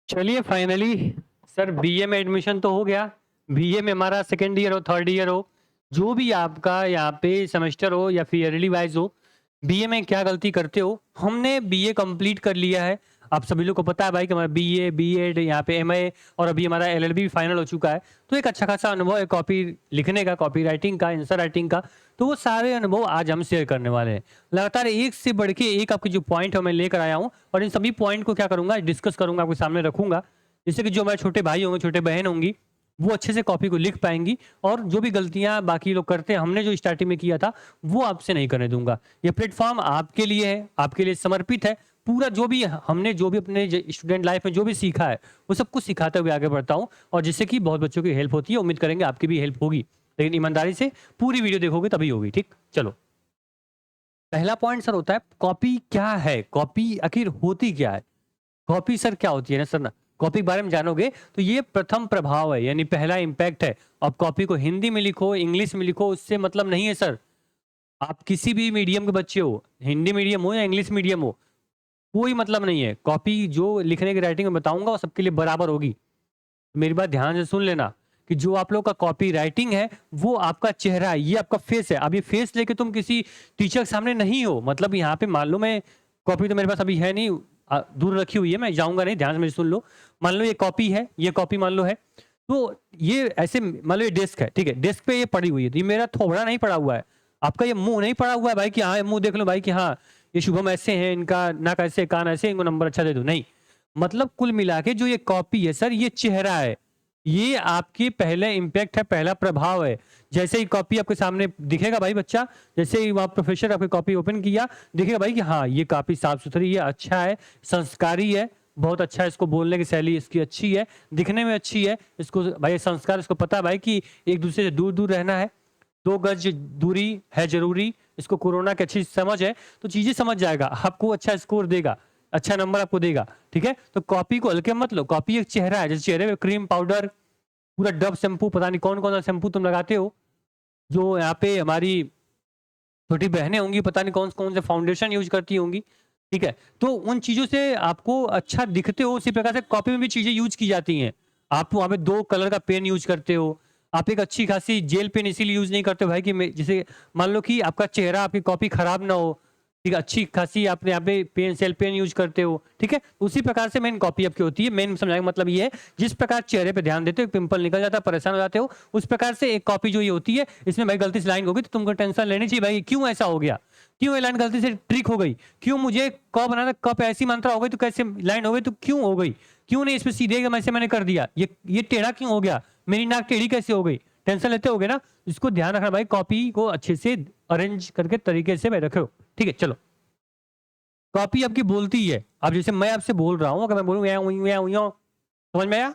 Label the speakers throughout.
Speaker 1: चलिए finally sir BA में admission तो हो गया। बीए में हमारा सेकंड ईयर हो थर्ड ईयर हो, जो भी आपका यहाँ पे सेमेस्टर हो या फिर ईयरली वाइज हो, बीए में क्या गलती करते हो, हमने बीए कंप्लीट कर लिया है। आप सभी लोग को पता है भाई कि हमारा बीए बीएड यहाँ पे एमए और अभी हमारा एलएलबी भी फाइनल हो चुका है। तो एक अच्छा खासा अनुभव है कॉपी लिखने का, कॉपी राइटिंग का, आंसर राइटिंग का। तो वो सारे अनुभव आज हम शेयर करने वाले हैं। लगातार एक से बढ़ के एक आपके जो पॉइंट है मैं लेकर आया हूँ और इन सभी पॉइंट को क्या करूंगा, डिस्कस करूंगा, आपके सामने रखूंगा, जिससे कि जो हमारे छोटे भाई होंगे, छोटे बहन होंगी, वो अच्छे से कॉपी को लिख पाएंगी और जो भी गलतियां बाकी लोग करते हैं, हमने जो स्टार्टिंग में किया था, वो आपसे नहीं करने दूंगा। ये प्लेटफॉर्म आपके लिए है, आपके लिए समर्पित है। पूरा जो भी हमने जो भी अपने स्टूडेंट लाइफ में जो भी सीखा है, वो सब कुछ सिखाते हुए आगे बढ़ता हूँ और जिससे कि बहुत बच्चों की हेल्प होती है। उम्मीद करेंगे आपकी भी हेल्प होगी, लेकिन ईमानदारी से पूरी वीडियो देखोगे तभी होगी। ठीक, चलो। पहला पॉइंट सर होता है कॉपी क्या है, कॉपी आखिर होती क्या है। कॉपी सर क्या होती है ना सर, ना कॉपी के बारे में जानोगे तो ये प्रथम प्रभाव है, यानी पहला इंपैक्ट है। अब कॉपी को हिंदी में लिखो, इंग्लिश में लिखो, उससे मतलब नहीं है सर। आप किसी भी मीडियम के बच्चे हो, हिंदी मीडियम हो या इंग्लिश मीडियम हो, कोई मतलब नहीं है। कॉपी जो लिखने की राइटिंग में बताऊंगा वो सबके लिए बराबर होगी। मेरी बात ध्यान से सुन लेना कि जो आप लोग का कॉपी राइटिंग है, वो आपका चेहरा है, ये आपका फेस है। अब ये फेस लेके तुम किसी टीचर के सामने नहीं हो। मतलब यहाँ पे मान लो मैं, कॉपी तो मेरे पास अभी है नहीं, दूर रखी हुई है, मैं जाऊंगा नहीं, ध्यान से मेरी सुन लो। मान लो ये कॉपी है, ये कॉपी मान लो है, तो ये ऐसे मान लो ये डेस्क है, ठीक है, डेस्क पे ये पड़ी हुई है, तो ये मेरा थोबड़ा नहीं पड़ा हुआ है, आपका ये मुंह नहीं पड़ा हुआ है भाई कि हाँ ये मुंह देख लो भाई कि हाँ ये शुभम ऐसे हैं, इनका नाक ऐसे, कान ऐसे, इनको नंबर अच्छा दे दो, नहीं। मतलब कुल मिला के जो ये कॉपी है सर, ये चेहरा है, ये आपकी पहले इंपैक्ट है, पहला प्रभाव है। जैसे ही कॉपी आपके सामने दिखेगा भाई बच्चा, जैसे ही वहाँ प्रोफेसर आपकी कॉपी ओपन किया, दिखेगा भाई कि हाँ ये काफी साफ सुथरी है, अच्छा है, संस्कारी है, बहुत अच्छा है, इसको बोलने की शैली इसकी अच्छी है, दिखने में अच्छी है, इसको भाई संस्कार, इसको पता है भाई कि एक दूसरे से दूर दूर रहना है, 2 गज दूरी है जरूरी, इसको कोरोना की अच्छी समझ है, तो चीजें समझ जाएगा, आपको अच्छा स्कोर देगा, अच्छा नंबर आपको देगा। ठीक है, तो कॉपी को हल्के मत लो, कॉपी एक चेहरा है, जैसे चेहरे पे क्रीम पाउडर, पूरा डब शैम्पू, पता नहीं कौन कौन सा शैम्पू तुम लगाते हो, जो यहाँ पे हमारी छोटी बहनें होंगी पता नहीं कौन कौन से फाउंडेशन यूज करती होंगी। ठीक है, तो उन चीजों से आपको अच्छा दिखते हो, उसी प्रकार से कॉपी में भी चीजें यूज की जाती हैं। आप वहां पे 2 कलर का पेन यूज करते हो, आप एक अच्छी खासी जेल पेन इसीलिए यूज नहीं करते हो भाई कि जैसे मान लो कि आपका चेहरा, आपकी कॉपी खराब ना हो, ठीक है, अच्छी खासी आपने यहाँ पे पेन, सेल पेन यूज करते हो। ठीक है, उसी प्रकार से मेन कॉपी आपकी होती है। मेन समझाने का मतलब ये है, जिस प्रकार चेहरे पे ध्यान देते हो, पिंपल निकल जाता है, परेशान हो जाते हो, उस प्रकार से एक कॉपी जो ये होती है, इसमें भाई गलती से लाइन होगी तो तुमको टेंशन लेनी चाहिए भाई, क्यों ऐसा हो गया, क्यों ये लाइन गलती से ट्रिक हो गई, क्यों मुझे क बनाना, क पे ऐसी मात्रा हो गई तो कैसे लाइन हो गई, तो क्यों हो गई, क्यों नहीं इस पे सीधे एकदम ऐसे मैंने कर दिया, ये टेढ़ा क्यों हो गया, मेरी नाक टेढ़ी कैसे हो गई, टेंशन लेते होगे ना। इसको ध्यान रखना भाई, कॉपी को अच्छे से अरेंज करके तरीके से भाई रखो। ठीक है, चलो। कॉपी आपकी बोलती है। अब जैसे मैं आपसे बोल रहा हूँ, अगर मैं बोलूँ समझ में आया,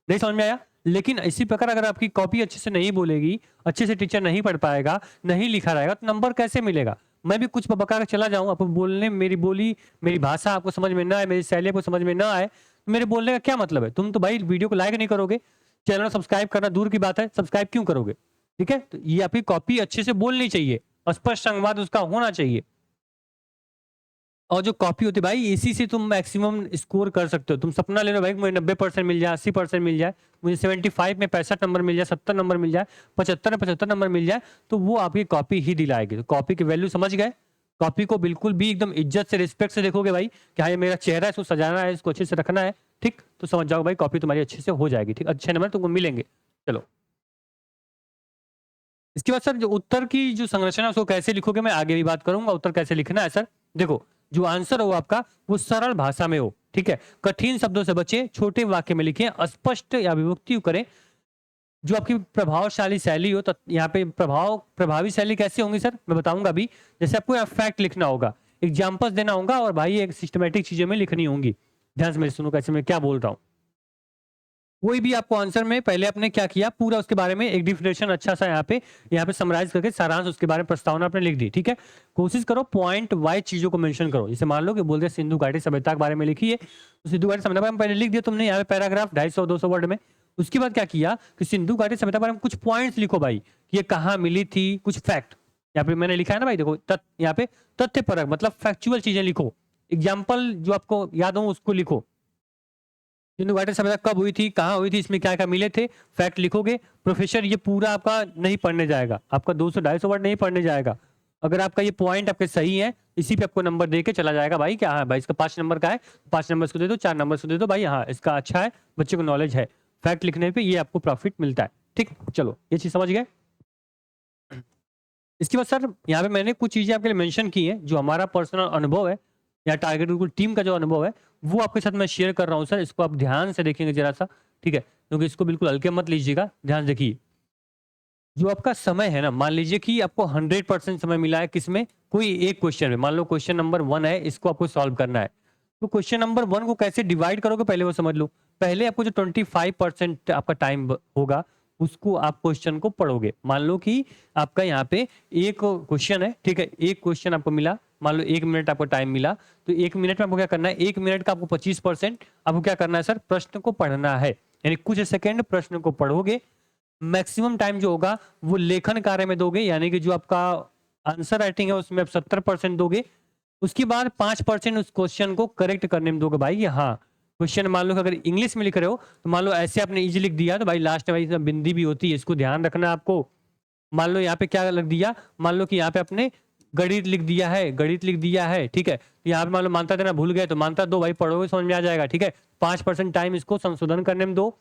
Speaker 1: नहीं समझ में आया, लेकिन इसी प्रकार अगर आपकी कॉपी अच्छे से नहीं बोलेगी, अच्छे से टीचर नहीं पढ़ पाएगा, नहीं लिखा रहेगा, तो नंबर कैसे मिलेगा। मैं भी कुछ बका कर चला जाऊं, आपको बोलने, मेरी बोली, मेरी भाषा आपको समझ में ना आए, मेरी शैली आपको समझ में ना आए, तो मेरे बोलने का क्या मतलब है। तुम तो भाई वीडियो को लाइक नहीं करोगे, चैनल सब्सक्राइब करना दूर की बात है, सब्सक्राइब क्यों करोगे। ठीक है, तो ये आपकी कॉपी अच्छे से बोलनी चाहिए, स्पष्ट संवाद उसका होना चाहिए। और जो कॉपी होती है भाई, इसी से तुम मैक्सिमम स्कोर कर सकते हो। तुम सपना ले लो भाई, मुझे 90% मिल जाए, 80% मिल जाए, मुझे 75 में 65 नंबर मिल जाए, 70 नंबर मिल जाए, 75 में 75 नंबर मिल जाए, तो वो आपकी कॉपी ही दिलाएगी। तो कॉपी की वैल्यू समझ गए। कॉपी को बिल्कुल भी एकदम इज्जत से, रिस्पेक्ट से देखोगे भाई कि हाँ ये मेरा चेहरा है, इसको सजाना है, इसको अच्छे से रखना है, ठीक, तो समझ जाओ भाई कॉपी तुम्हारी अच्छे से हो जाएगी। ठीक, अच्छे नंबर तुमको मिलेंगे। चलो, इसके बाद सर जो उत्तर की जो संरचना है उसको कैसे लिखोगे, मैं आगे भी बात करूंगा। उत्तर कैसे लिखना है सर, देखो, जो आंसर हो आपका वो सरल भाषा में हो, ठीक है, कठिन शब्दों से बचे, छोटे वाक्य में लिखें, स्पष्ट या विभक्ति करें, जो आपकी प्रभावशाली शैली हो। तो यहाँ पे प्रभावी शैली कैसी होंगी सर, मैं बताऊंगा अभी। जैसे आपको यहाँ फैक्ट लिखना होगा, एग्जाम्पल्स देना होगा, और भाई एक सिस्टमेटिक चीजें में लिखनी होंगी। ध्यान से मेरे सुनो कैसे मैं क्या बोल रहा हूँ। कोई भी आपको आंसर में पहले आपने क्या किया, पूरा उसके बारे में एक डिफिनेशन अच्छा सा यहाँ पे समराइज करके सारांश उसके बारे में प्रस्तावना आपने लिख दी। ठीक है, कोशिश करो पॉइंट वाइज चीजों को मेंशन करो। जैसे मान लो कि बोलते सिंधु घाटी सभ्यता के बारे में लिखी है, तो सिंधु घाटी सभ्यता में पहले लिख दिया तुमने यहाँ पे पैराग्राफ 250-200 वर्ड में। उसके बाद क्या किया कि सिंधु घाटी सभ्यता के बारे में कुछ पॉइंट्स लिखो भाई, कि ये कहाँ मिली थी, कुछ फैक्ट यहाँ पे मैंने लिखा है ना भाई, देखो यहाँ पे तथ्य परक मतलब फैक्चुअल चीजें लिखो, एग्जाम्पल जो आपको याद हो उसको लिखो। सिंधु घाटी सभ्यता कब हुई थी, कहाँ हुई थी, इसमें क्या क्या मिले थे, फैक्ट लिखोगे। प्रोफेसर ये पूरा आपका नहीं पढ़ने जाएगा, आपका 200-250 वर्ड नहीं पढ़ने जाएगा। अगर आपका ये पॉइंट आपके सही है, इसी पे आपको नंबर दे के चला जाएगा भाई, क्या हाँ भाई इसका 5 नंबर का है, 5 नंबर इसको दे दो, 4 नंबर इसको दे दो भाई, हाँ इसका अच्छा है, बच्चे को नॉलेज है। फैक्ट लिखने पे ये आपको प्रॉफिट मिलता है। ठीक, चलो ये चीज समझ गए। इसके बाद सर यहाँ पे मैंने कुछ चीजें आपके लिए मेंशन की हैं, जो हमारा पर्सनल अनुभव है या टारगेट ग्रुप टीम का जो अनुभव है वो आपके साथ मैं शेयर कर रहा हूँ सर। इसको आप ध्यान से देखेंगे जरा सा, ठीक है, क्योंकि इसको बिल्कुल हल्के मत लीजिएगा, ध्यान से देखिए। जो आपका समय है ना, मान लीजिए कि आपको 100% समय मिला है किसमें, कोई एक क्वेश्चन में, मान लो क्वेश्चन नंबर 1 है, इसको आपको सॉल्व करना है। तो क्वेश्चन नंबर 1 को कैसे डिवाइड करोगे पहले वो समझ लो। पहले आपको जो 25% आपका टाइम होगा उसको आप क्वेश्चन को पढ़ोगे। मान लो कि आपका यहाँ पे एक क्वेश्चन है, ठीक है, एक क्वेश्चन आपको मिला, मान लो 1 मिनट आपको टाइम मिला, तो 1 मिनट में आपको क्या करना है, 1 मिनट का आपको 25% आपको क्या करना है सर, प्रश्न को पढ़ना है। यानी कुछ सेकंड प्रश्न को पढ़ोगे, मैक्सिमम टाइम जो होगा वो लेखन कार्य में दोगे, यानी कि जो आपका आंसर राइटिंग है उसमें आप 70% दोगे। उसके बाद 5% उस क्वेश्चन को करेक्ट करने में दोगे भाई। हाँ, क्वेश्चन मान लो कि अगर इंग्लिश में लिख रहे हो तो मान लो ऐसे आपने इजी लिख दिया तो भाई लास्ट में भाई इसमें बिंदी भी होती है, इसको ध्यान रखना आपको। मान लो यहाँ पे क्या लिख दिया, मान लो कि यहाँ पे आपने गणित लिख दिया है, गणित लिख दिया है, ठीक है, तो यहाँ पे मान लो मानता देना भूल गए तो मानता दो भाई, पढ़ोगे समझ में आ जाएगा, ठीक है। 5% टाइम इसको संशोधन करने में दो,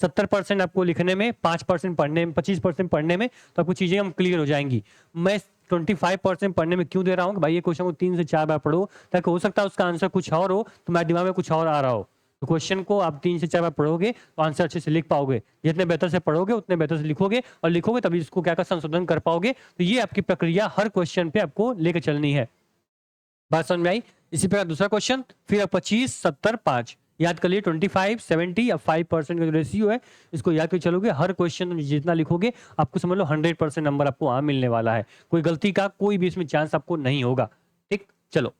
Speaker 1: 70% आपको लिखने में, 5% पढ़ने में, 25% पढ़ने में, तो आपको चीजें हम क्लियर हो जाएंगी। मैं 25% पढ़ने में क्यों दे रहा हूँ कि भाई ये क्वेश्चन को 3 से 4 बार पढ़ो, ताकि हो सकता है उसका आंसर कुछ और हो, तुम्हारे दिमाग में कुछ और आ रहा हो। तो क्वेश्चन को आप 3 से 4 बार पढ़ोगे तो आंसर अच्छे से लिख पाओगे। जितने बेहतर से पढ़ोगे उतने बेहतर से लिखोगे, और लिखोगे तभी इसको क्या कर संशोधन कर पाओगे। तो ये आपकी प्रक्रिया हर क्वेश्चन पे आपको लेकर चलनी है। बात समझ में आई। इसी प्रकार दूसरा क्वेश्चन, फिर 25, 70, 5 याद कर लिए, 25, 70 या 5% का जो रेशियो है इसको याद कर चलोगे। हर क्वेश्चन जितना लिखोगे आपको समझ लो 100% नंबर आपको वहां मिलने वाला है। कोई गलती का कोई भी इसमें चांस आपको नहीं होगा। ठीक, चलो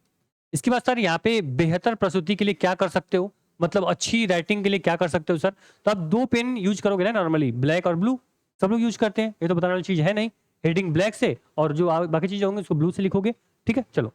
Speaker 1: इसके बाद सर यहाँ पे बेहतर प्रस्तुति के लिए क्या कर सकते हो, मतलब अच्छी राइटिंग के लिए क्या कर सकते हो सर। तो आप 2 पेन यूज करोगे ना, नॉर्मली ब्लैक और ब्लू, सब लोग यूज करते हैं, ये तो बताने वाली चीज है नहीं। हेडिंग ब्लैक से और जो बाकी चीजें होंगी उसको ब्लू से लिखोगे। ठीक है, चलो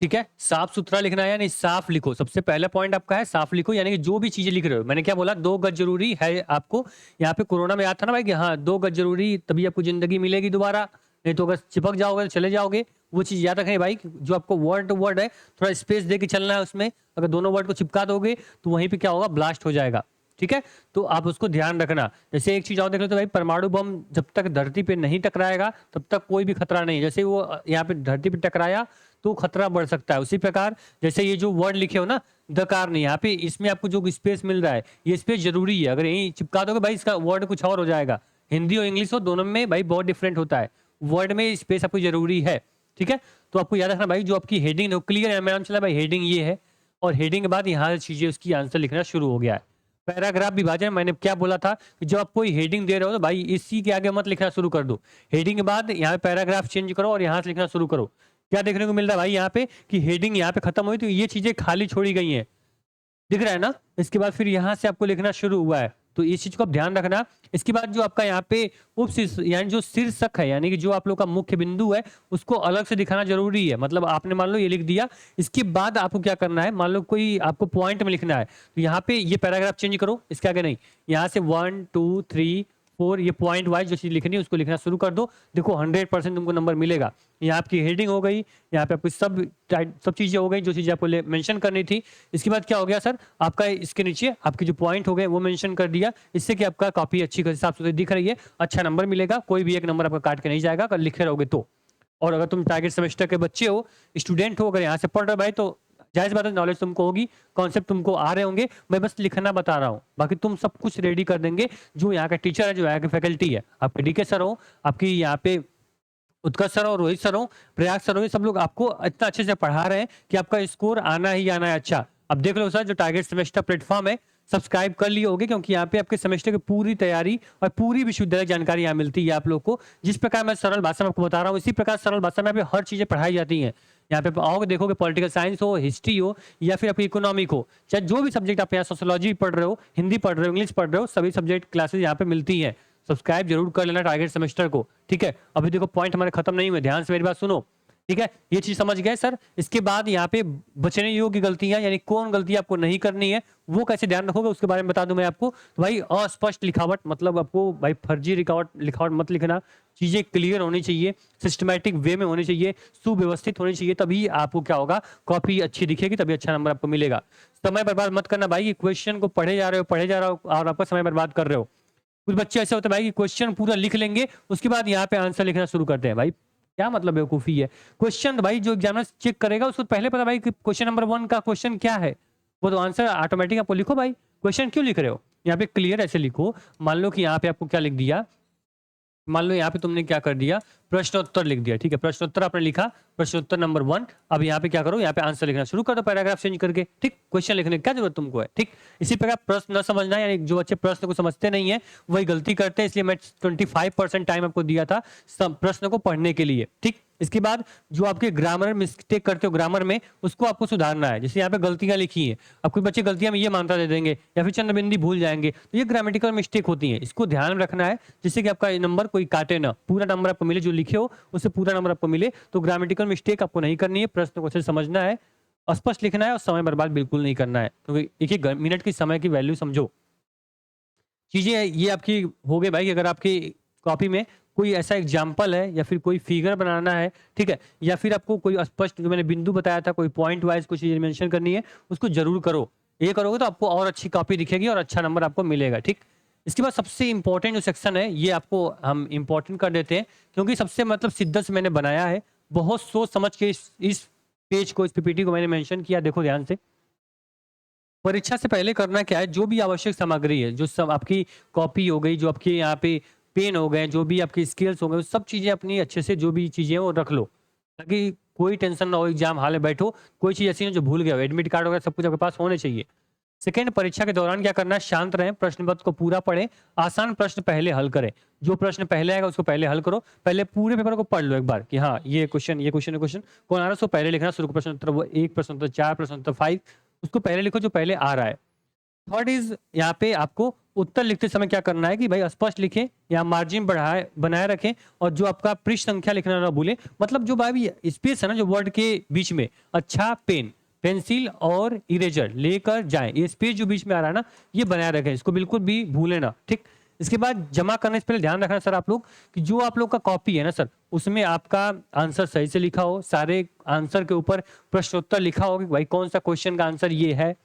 Speaker 1: ठीक है, साफ सुथरा लिखना है, यानी साफ लिखो। सबसे पहला पॉइंट आपका है साफ लिखो, यानी कि जो भी चीजें लिख रहे हो, मैंने क्या बोला, 2 गज जरूरी है आपको। यहाँ पे कोरोना में याद था ना भाई कि हाँ 2 गज जरूरी, तभी आपको जिंदगी मिलेगी दोबारा, नहीं तो अगर चिपक जाओगे तो चले जाओगे। वो चीज याद रखें भाई, जो आपको वर्ड टू वर्ड है थोड़ा स्पेस दे के चलना है उसमें। अगर दोनों वर्ड को चिपका दोगे तो वहीं पे क्या होगा, ब्लास्ट हो जाएगा। ठीक है, तो आप उसको ध्यान रखना। जैसे एक चीज और देख लो तो भाई, परमाणु बम जब तक धरती पे नहीं टकराएगा तब तक कोई भी खतरा नहीं। जैसे वो यहाँ पे धरती पे टकराया तो खतरा बढ़ सकता है। उसी प्रकार जैसे ये जो वर्ड लिखे हो ना, दकार नहीं, यहाँ पे इसमें आपको जो स्पेस मिल रहा है ये स्पेस जरूरी है। अगर यहीं चिपका दोगे भाई इसका वर्ड कुछ और हो जाएगा। हिंदी और इंग्लिश हो, दोनों में भाई बहुत डिफरेंट होता है, वर्ड में स्पेस आपको जरूरी है। ठीक है, तो आपको याद रखना भाई, जो आपकी हेडिंग है क्लियर है, मेरा नाम चला भाई हेडिंग ये है, और हेडिंग के बाद यहाँ से चीजें उसकी आंसर लिखना शुरू हो गया है। पैराग्राफ विभाजन मैंने क्या बोला था कि जब आप कोई हेडिंग दे रहे हो तो भाई इसी के आगे मत लिखना शुरू कर दो। हेडिंग के बाद यहाँ पैराग्राफ चेंज करो और यहाँ से लिखना शुरू करो। क्या देखने को मिल रहा है भाई यहाँ पे कि हेडिंग यहाँ पे खत्म हुई तो ये चीजें खाली छोड़ी गई हैं, दिख रहा है ना। इसके बाद फिर यहाँ से आपको लिखना शुरू हुआ है, तो इस चीज को आप ध्यान रखना। इसके बाद जो आपका यहाँ पे यानी जो शीर्षक है, यानी कि जो आप लोग का मुख्य बिंदु है उसको अलग से दिखाना जरूरी है। मतलब आपने मान लो ये लिख दिया, इसके बाद आपको क्या करना है, मान लो कोई आपको पॉइंट में लिखना है तो यहाँ पे ये पैराग्राफ चेंज करो, इसके आगे नहीं, यहाँ से 1 2 3 4 ये पॉइंट वाइज जो चीज लिखनी है उसको लिखना शुरू कर दो। देखो 100% तुमको नंबर मिलेगा। यहाँ आपकी हेडिंग हो गई, यहाँ पे आपकी सब चीजें हो गई जो चीजें आपको मेंशन करनी थी। इसके बाद क्या हो गया सर, आपका इसके नीचे आपके जो पॉइंट हो गए वो मेंशन कर दिया, इससे कि आपका कॉपी अच्छी साफ सुथरी दिख रही है, अच्छा नंबर मिलेगा। कोई भी एक नंबर आपका काट के नहीं जाएगा अगर लिखे रहोगे तो। और अगर तुम टारगेट सेमेस्टर के बच्चे हो, स्टूडेंट हो, अगर यहाँ से पढ़ रहे हो भाई, तो जाहिर बात है नॉलेज तुमको होगी, कॉन्सेप्ट तुमको आ रहे होंगे, मैं बस लिखना बता रहा हूँ, बाकी तुम सब कुछ रेडी कर देंगे। जो यहाँ का टीचर है, जो यहाँ की फैकल्टी है, आपके डीके सर हो, आपकी यहाँ पे उत्कर्ष सर और रोहित सर हो, प्रयाग सर हो, ये सब लोग आपको इतना अच्छे से पढ़ा रहे हैं कि आपका स्कोर आना ही आना है अच्छा। अब देख लो सर, जो टारगेट सेमेस्टर प्लेटफॉर्म है सब्सक्राइब कर लिए होगे, क्योंकि यहाँ पे आपके सेमेस्टर की पूरी तैयारी और पूरी विश्वविद्यालय जानकारी यहाँ मिलती है आप लोग को। जिस प्रकार मैं सरल भाषा में आपको बता रहा हूँ, इसी प्रकार सरल भाषा में यहाँ पे हर चीजें पढ़ाई जाती हैं। यहाँ पे आओगे देखोगे, पॉलिटिकल साइंस हो, हिस्ट्री हो, या फिर आपकी इकोनॉमिक हो, चाहे जो भी सब्जेक्ट आप यहाँ सोशोलॉजी पढ़ रहे हो, हिंदी पढ़ रहे हो, इंग्लिश पढ़ रहे हो, सभी सब्जेक्ट क्लासेज यहाँ पे मिलती है। सब्सक्राइब जरूर कर लेना टारगेट सेमेस्टर को। ठीक है, अभी देखो पॉइंट हमारे खत्म नहीं हुए, ध्यान से मेरी बात सुनो। ठीक है, ये चीज समझ गए सर। इसके बाद यहाँ पे बचने योग्य गलतियां, यानी कौन गलती आपको नहीं करनी है वो कैसे ध्यान रखोगे उसके बारे में बता दूं मैं आपको। तो भाई अस्पष्ट लिखावट, मतलब आपको भाई फर्जी लिखावट मत लिखना। चीजें क्लियर होनी चाहिए, सिस्टमैटिक वे में होनी चाहिए, सुव्यवस्थित होनी चाहिए, तभी आपको क्या होगा, कॉपी अच्छी दिखेगी, तभी अच्छा नंबर आपको मिलेगा। समय बर्बाद मत करना भाई, क्वेश्चन को पढ़े जा रहे हो और आपका समय बर्बाद कर रहे हो। कुछ बच्चे ऐसे होते हैं भाई कि क्वेश्चन पूरा लिख लेंगे, उसके बाद यहाँ पे आंसर लिखना शुरू करते हैं। भाई क्या मतलब बेवकूफी है। क्वेश्चन भाई जो एग्जामिनर चेक करेगा उसको पहले पता भाई कि क्वेश्चन नंबर 1 का क्वेश्चन क्या है, वो तो आंसर ऑटोमेटिक आपको लिखो। भाई क्वेश्चन क्यों लिख रहे हो, यहाँ पे क्लियर ऐसे लिखो। मान लो कि यहाँ पे आपको क्या लिख दिया, मान लो यहाँ पे तुमने क्या कर दिया, प्रश्नोत्तर लिख दिया। ठीक है, प्रश्नोत्तर आपने लिखा, प्रश्नोत्तर नंबर 1। अब यहाँ पे क्या करो, यहाँ पे आंसर लिखना शुरू कर दो पैराग्राफ चेंज करके। ठीक, क्वेश्चन लिखने की क्या जरूरत तुमको है। ठीक, इसी प्रकार प्रश्न न समझना, यानी जो बच्चे प्रश्न को समझते नहीं है वही गलती करते हैं, इसलिए मैं 25% टाइम आपको दिया था प्रश्न को पढ़ने के लिए। ठीक, इसके बाद जो आपके ग्रामर मिस्टेक करते हो ग्रामर में, उसको आपको सुधारना है। जैसे यहाँ पे गलतियां लिखी है, अब कुछ बच्चे गलतियां में ये मात्रा दे देंगे या फिर चंद बिंदी भूल जाएंगे, तो ये ग्रामेटिकल मिस्टेक होती है, इसको ध्यान में रखना है, जिससे कि आपका नंबर कोई काटे ना, पूरा नंबर आपको मिले, जो लिखे हो उससे पूरा नंबर आपको मिले। तो ग्रामेटिकल मिस्टेक आपको नहीं करनी है, प्रश्न को अच्छे से समझना है, स्पष्ट लिखना है और समय बर्बाद बिल्कुल नहीं करना है, क्योंकि एक एक मिनट की समय की वैल्यू समझो। चीजें ये आपकी हो गई भाई। अगर आपकी कॉपी में कोई ऐसा एग्जाम्पल है या फिर कोई फिगर बनाना है, ठीक है, या फिर आपको कोई स्पष्ट जो मैंने बिंदु बताया था, कोई पॉइंट वाइज कुछ चीजें मेंशन करनी है, उसको जरूर करो। ये करोगे तो आपको और अच्छी कॉपी दिखेगी और अच्छा नंबर आपको मिलेगा। ठीक, इसके बाद सबसे इंपॉर्टेंट जो सेक्शन है ये आपको हम इंपॉर्टेंट कर देते हैं, क्योंकि सबसे मतलब शिद्दत से मैंने बनाया है, बहुत सोच समझ के इस पेज को, इस पीपीटी को मैंने मेंशन किया। देखो ध्यान से, परीक्षा से पहले करना क्या है, जो भी आवश्यक सामग्री है, जो सब आपकी कॉपी हो गई, जो आपके यहाँ पे पेन हो गए, जो भी आपकी स्केल्स हो गए, सब चीजें अपनी अच्छे से जो भी चीजें हैं वो रख लो, ताकि कोई टेंशन ना हो, एग्जाम हाल में बैठो कोई चीज ऐसी ना जो भूल गया हो, एडमिट कार्ड वगैरह सब कुछ आपके पास होने चाहिए। सेकेंड, परीक्षा के दौरान क्या करना है, शांत रहें, प्रश्न पत्र को पूरा पढ़ें, आसान प्रश्न पहले हल करें। जो प्रश्न पहले आएगा उसको पहले हल करो, पहले पूरे पेपर को पढ़ लो एक बार कि हाँ ये क्वेश्चन ये क्वेश्चन ये क्वेश्चन कौन आ रहा है, उसको पहले लिखना शुरू। प्रश्न उत्तर 1, प्रश्न उत्तर 4, प्रश्न उत्तर 5, उसको पहले लिखो जो पहले आ रहा है। थर्ड इज, यहाँ पे आपको उत्तर लिखते समय क्या करना है कि भाई स्पष्ट लिखें, या मार्जिन बढ़ाए बनाए रखें, और जो आपका पृष्ठ संख्या लिखना ना भूलें। मतलब जो भाई स्पेस है ना जो वर्ड के बीच में, अच्छा पेन पेंसिल और इरेजर लेकर जाएं, ये स्पेस जो बीच में आ रहा है ना ये बनाए रखें, इसको बिल्कुल भी भूलें ना। ठीक, इसके बाद जमा करने से पहले ध्यान रखना सर आप लोग कि जो आप लोग का कॉपी है ना सर, उसमें आपका आंसर सही से लिखा हो, सारे आंसर के ऊपर प्रश्नोत्तर लिखा हो कि भाई कौन सा क्वेश्चन का आंसर ये है,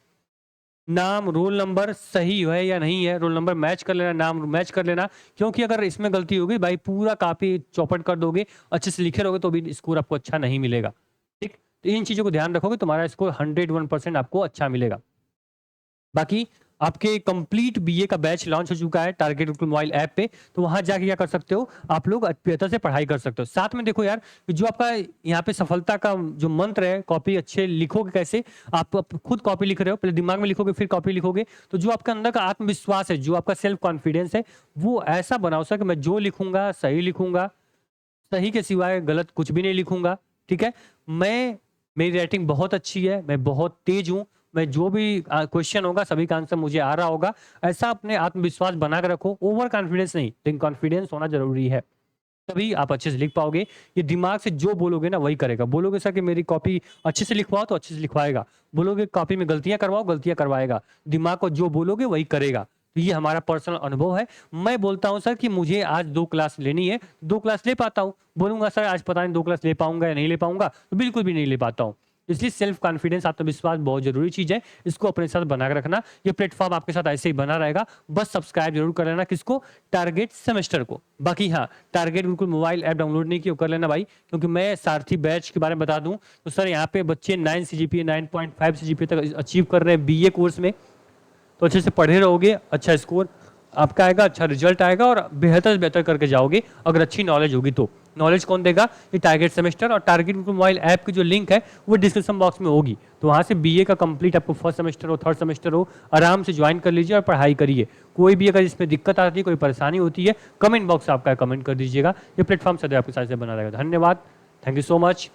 Speaker 1: नाम रोल नंबर सही है या नहीं है, रोल नंबर मैच कर लेना, नाम मैच कर लेना, क्योंकि अगर इसमें गलती होगी भाई पूरा कॉपी चौपट कर दोगे, अच्छे से लिखे रहोगे तो भी स्कोर आपको अच्छा नहीं मिलेगा। ठीक, तो इन चीजों को ध्यान रखोगे, तुम्हारा स्कोर 101% आपको अच्छा मिलेगा। बाकी आपके कंप्लीट बीए का बैच लॉन्च हो चुका है टारगेट गुरुकुल मोबाइल ऐप पे, तो वहां जाके क्या कर सकते हो आप लोग, बेहतर से पढ़ाई कर सकते हो। साथ में देखो यार, जो आपका यहाँ पे सफलता का जो मंत्र है, कॉपी अच्छे लिखोगे कैसे, आप खुद कॉपी लिख रहे हो, पहले दिमाग में लिखोगे फिर कॉपी लिखोगे, तो जो आपका अंदर का आत्मविश्वास है, जो आपका सेल्फ कॉन्फिडेंस है, वो ऐसा बनाओ सर कि मैं जो लिखूंगा सही लिखूंगा, सही के सिवाय गलत कुछ भी नहीं लिखूंगा। ठीक है, मेरी राइटिंग बहुत अच्छी है, मैं बहुत तेज हूँ, मैं जो भी क्वेश्चन होगा सभी का आंसर मुझे आ रहा होगा, ऐसा अपने आत्मविश्वास बना कर रखो। ओवर कॉन्फिडेंस नहीं, लेकिन कॉन्फिडेंस होना जरूरी है, तभी आप अच्छे से लिख पाओगे। ये दिमाग से जो बोलोगे ना वही करेगा। बोलोगे सर कि मेरी कॉपी अच्छे से लिखवाओ तो अच्छे से लिखवाएगा, बोलोगे कॉपी में गलतियां करवाओ गलतियां करवाएगा। दिमाग को जो बोलोगे वही करेगा। तो ये हमारा पर्सनल अनुभव है। मैं बोलता हूं सर कि मुझे आज 2 क्लास लेनी है, 2 क्लास ले पाता हूं, बोलूंगा सर आज पता नहीं 2 क्लास ले पाऊंगा या नहीं ले पाऊंगा, तो बिल्कुल भी नहीं ले पाता हूं। इसलिए सेल्फ कॉन्फिडेंस, आत्मविश्वास बहुत जरूरी चीज है, इसको अपने साथ बना के रखना। ये प्लेटफॉर्म आपके साथ ऐसे ही बना रहेगा, बस सब्सक्राइब जरूर कर लेना। किसको? टारगेट सेमेस्टर को। बाकी हाँ, टारगेट बिल्कुल मोबाइल ऐप डाउनलोड नहीं किया कर लेना भाई, क्योंकि मैं सारथी बैच के बारे में बता दूं तो सर यहाँ पे बच्चे 9 CGPA 9.5 CGPA तक अचीव कर रहे हैं बीए कोर्स में। तो अच्छे से पढ़े रहोगे, अच्छा स्कोर आपका आएगा, अच्छा रिजल्ट आएगा और बेहतर से बेहतर करके जाओगे अगर अच्छी नॉलेज होगी तो। नॉलेज कौन देगा? ये टारगेट सेमेस्टर, और टारगेट मोबाइल ऐप की जो लिंक है वो डिस्क्रिप्शन बॉक्स में होगी, तो वहाँ से बीए का कंप्लीट आपको फर्स्ट सेमेस्टर हो थर्ड सेमेस्टर हो आराम से ज्वाइन कर लीजिए और पढ़ाई करिए। कोई भी अगर इसमें दिक्कत आती है, कोई परेशानी होती है, कमेंट बॉक्स आपका कमेंट कर दीजिएगा। ये प्लेटफॉर्म सदैव आपके साथ से बना रहेगा। धन्यवाद, thank you so much.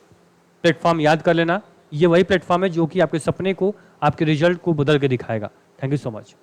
Speaker 1: Platform याद कर लेना, ये वही प्लेटफॉर्म है जो कि आपके सपने को, आपके रिजल्ट को बदल के दिखाएगा। Thank you so much.